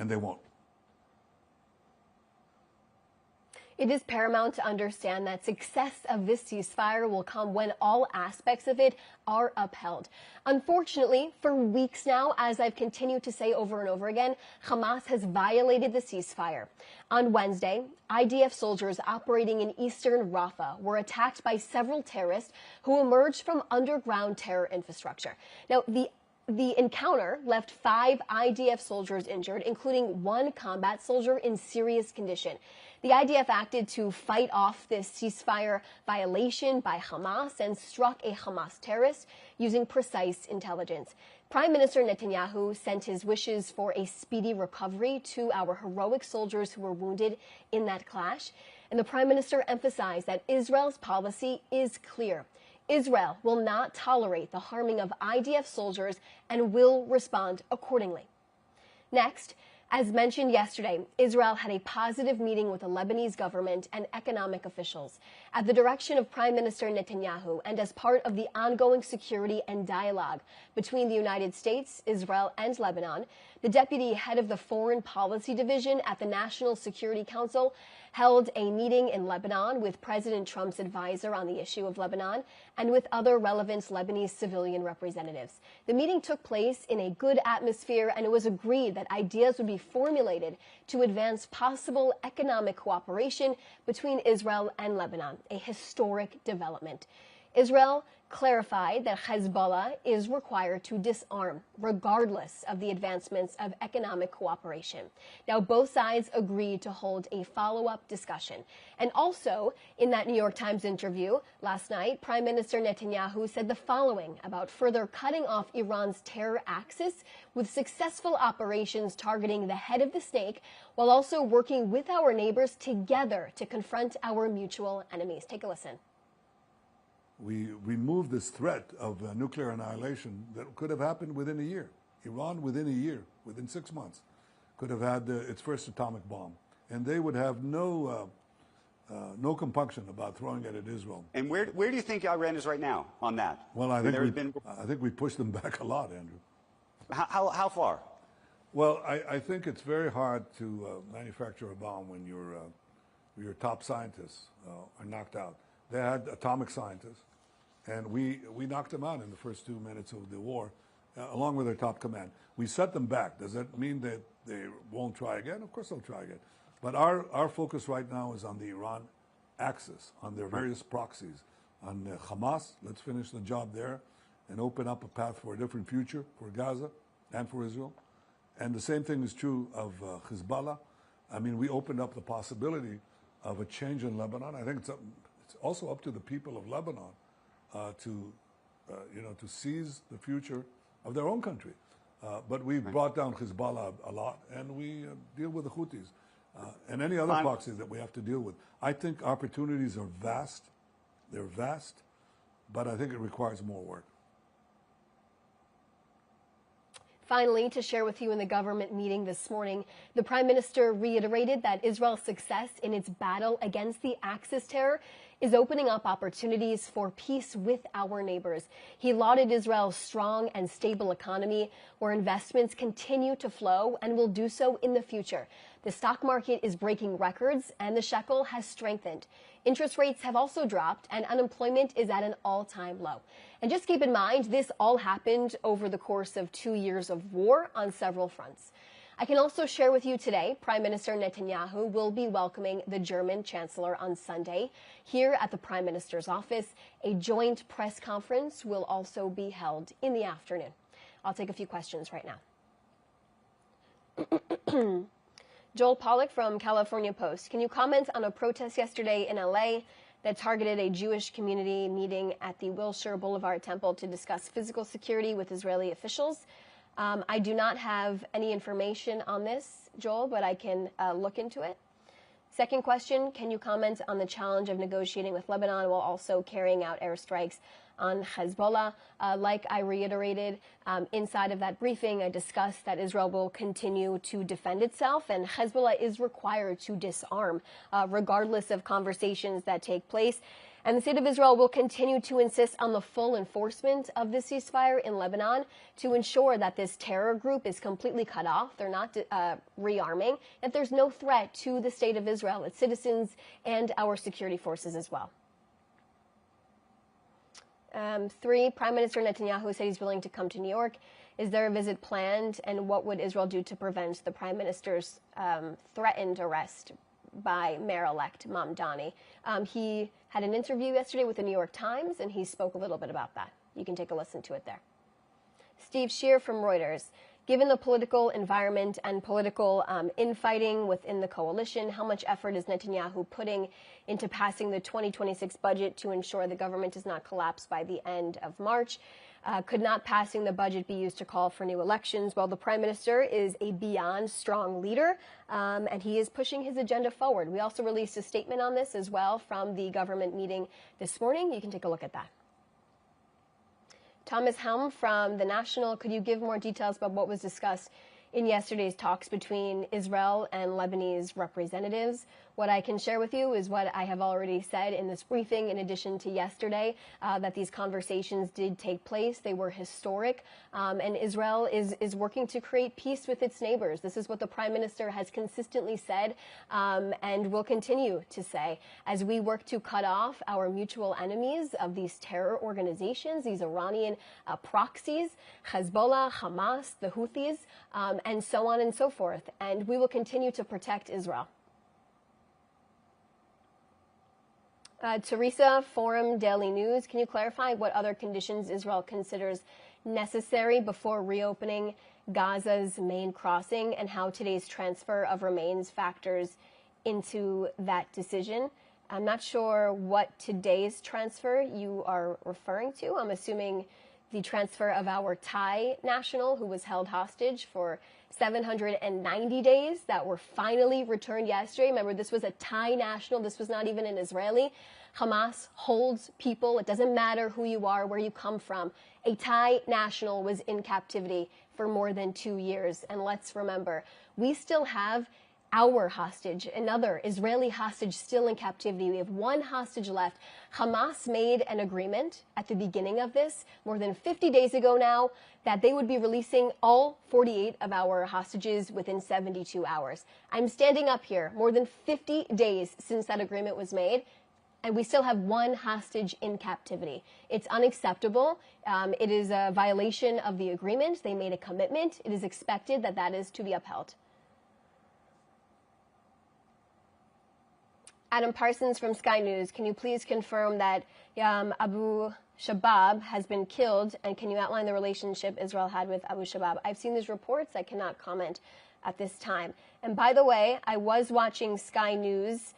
and they won't. It is paramount to understand that success of this ceasefire will come when all aspects of it are upheld. Unfortunately, for weeks now, as I've continued to say over and over again, Hamas has violated the ceasefire. On Wednesday, IDF soldiers operating in eastern Rafah were attacked by several terrorists who emerged from underground terror infrastructure. Now, the encounter left 5 IDF soldiers injured, including 1 combat soldier in serious condition. The IDF acted to fight off this ceasefire violation by Hamas and struck a Hamas terrorist using precise intelligence. Prime Minister Netanyahu sent his wishes for a speedy recovery to our heroic soldiers who were wounded in that clash. And the Prime Minister emphasized that Israel's policy is clear. Israel will not tolerate the harming of IDF soldiers and will respond accordingly. Next, as mentioned yesterday, Israel had a positive meeting with the Lebanese government and economic officials. At the direction of Prime Minister Netanyahu and as part of the ongoing security and dialogue between the United States, Israel, and Lebanon, the deputy head of the Foreign Policy Division at the National Security Council held a meeting in Lebanon with President Trump's advisor on the issue of Lebanon and with other relevant Lebanese civilian representatives. The meeting took place in a good atmosphere, and it was agreed that ideas would be formulated to advance possible economic cooperation between Israel and Lebanon, a historic development. Israel clarified that Hezbollah is required to disarm, regardless of the advancements of economic cooperation. Now, both sides agreed to hold a follow-up discussion. And also, in that New York Times interview last night, Prime Minister Netanyahu said the following about further cutting off Iran's terror axis with successful operations targeting the head of the snake, while also working with our neighbors together to confront our mutual enemies. Take a listen. We removed this threat of nuclear annihilation that could have happened within a year. Iran, within a year, within 6 months, could have had its first atomic bomb. And they would have no compunction about throwing it at Israel. And where do you think Iran is right now on that? Well, I think we pushed them back a lot, Andrew. How far? Well, I think it's very hard to manufacture a bomb when your top scientists are knocked out. They had atomic scientists, and we knocked them out in the first 2 minutes of the war, along with their top command. We set them back. Does that mean that they won't try again? Of course they'll try again. But our focus right now is on the Iran axis, on their various proxies. On Hamas, let's finish the job there and open up a path for a different future for Gaza and for Israel. And the same thing is true of Hezbollah. I mean, we opened up the possibility of a change in Lebanon. I think it's also up to the people of Lebanon to seize the future of their own country. But we've brought down Hezbollah a lot, and we deal with the Houthis and any other proxies that we have to deal with. I think opportunities are vast. They're vast, but I think it requires more work. Finally, to share with you in the government meeting this morning, the Prime Minister reiterated that Israel's success in its battle against the Axis terror is opening up opportunities for peace with our neighbors. He lauded Israel's strong and stable economy, where investments continue to flow and will do so in the future. The stock market is breaking records, and the shekel has strengthened. Interest rates have also dropped, and unemployment is at an all-time low. And just keep in mind, this all happened over the course of 2 years of war on several fronts. I can also share with you today, Prime Minister Netanyahu will be welcoming the German Chancellor on Sunday. Here at the Prime Minister's office, a joint press conference will also be held in the afternoon. I'll take a few questions right now. Joel Pollack from California Post. Can you comment on a protest yesterday in LA that targeted a Jewish community meeting at the Wilshire Boulevard Temple to discuss physical security with Israeli officials? I do not have any information on this, Joel, but I can look into it. Second question, can you comment on the challenge of negotiating with Lebanon while also carrying out airstrikes on Hezbollah? Like I reiterated inside of that briefing, I discussed that Israel will continue to defend itself, and Hezbollah is required to disarm regardless of conversations that take place. And the state of Israel will continue to insist on the full enforcement of the ceasefire in Lebanon to ensure that this terror group is completely cut off. They're not rearming, that there's no threat to the state of Israel, its citizens, and our security forces as well. 3, Prime Minister Netanyahu said he's willing to come to New York. Is there a visit planned, and what would Israel do to prevent the Prime Minister's threatened arrest by Mayor-elect Mamdani? He had an interview yesterday with the New York Times, and he spoke a little bit about that. You can take a listen to it there. Steve Shear from Reuters. Given the political environment and political infighting within the coalition, how much effort is Netanyahu putting into passing the 2026 budget to ensure the government does not collapse by the end of March? Could not passing the budget be used to call for new elections? Well, the Prime Minister is a beyond strong leader, and he is pushing his agenda forward. We also released a statement on this as well from the government meeting this morning. You can take a look at that. Thomas Helm from The National, could you give more details about what was discussed in yesterday's talks between Israel and Lebanese representatives? What I can share with you is what I have already said in this briefing, in addition to yesterday, that these conversations did take place. They were historic, and Israel is working to create peace with its neighbors. This is what the Prime Minister has consistently said and will continue to say as we work to cut off our mutual enemies of these terror organizations, these Iranian proxies, Hezbollah, Hamas, the Houthis, and so on and so forth. And we will continue to protect Israel. Teresa, Forum Daily News, can you clarify what other conditions Israel considers necessary before reopening Gaza's main crossing and how today's transfer of remains factors into that decision? I'm not sure what today's transfer you are referring to. I'm assuming the transfer of our Thai national who was held hostage for 790 days that were finally returned yesterday. Remember, this was a Thai national. This was not even an Israeli. Hamas holds people. It doesn't matter who you are, where you come from. A Thai national was in captivity for more than 2 years. And let's remember, we still have our hostage, another Israeli hostage still in captivity. We have one hostage left. Hamas made an agreement at the beginning of this, more than 50 days ago now, that they would be releasing all 48 of our hostages within 72 hours. I'm standing up here more than 50 days since that agreement was made, and we still have one hostage in captivity. It's unacceptable. It is a violation of the agreement. They made a commitment. It is expected that that is to be upheld. Adam Parsons from Sky News, can you please confirm that Abu Shabab has been killed, and can you outline the relationship Israel had with Abu Shabab? I've seen these reports. I cannot comment at this time. And by the way, I was watching Sky News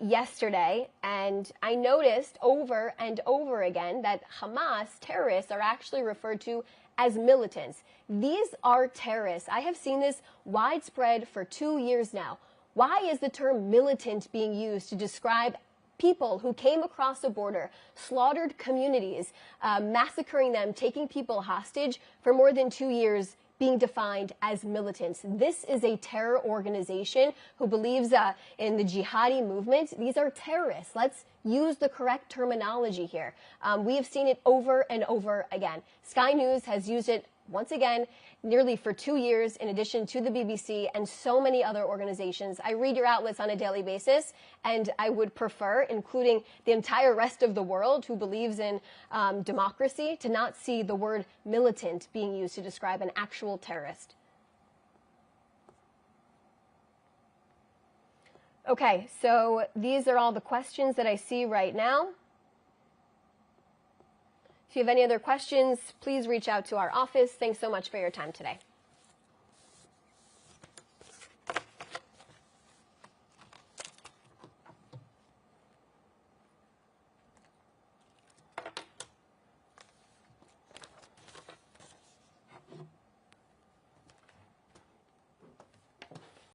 yesterday, and I noticed over and over again that Hamas terrorists are actually referred to as militants. These are terrorists. I have seen this widespread for 2 years now. Why is the term militant being used to describe people who came across the border, slaughtered communities, massacring them, taking people hostage for more than 2 years, being defined as militants? This is a terror organization who believes in the jihadi movement. These are terrorists. Let's use the correct terminology here. We have seen it over and over again. Sky News has used it once again, nearly for 2 years, in addition to the BBC and so many other organizations. I read your outlets on a daily basis, and I would prefer, including the entire rest of the world who believes in democracy, to not see the word militant being used to describe an actual terrorist. Okay, so these are all the questions that I see right now. If you have any other questions, please reach out to our office. Thanks so much for your time today.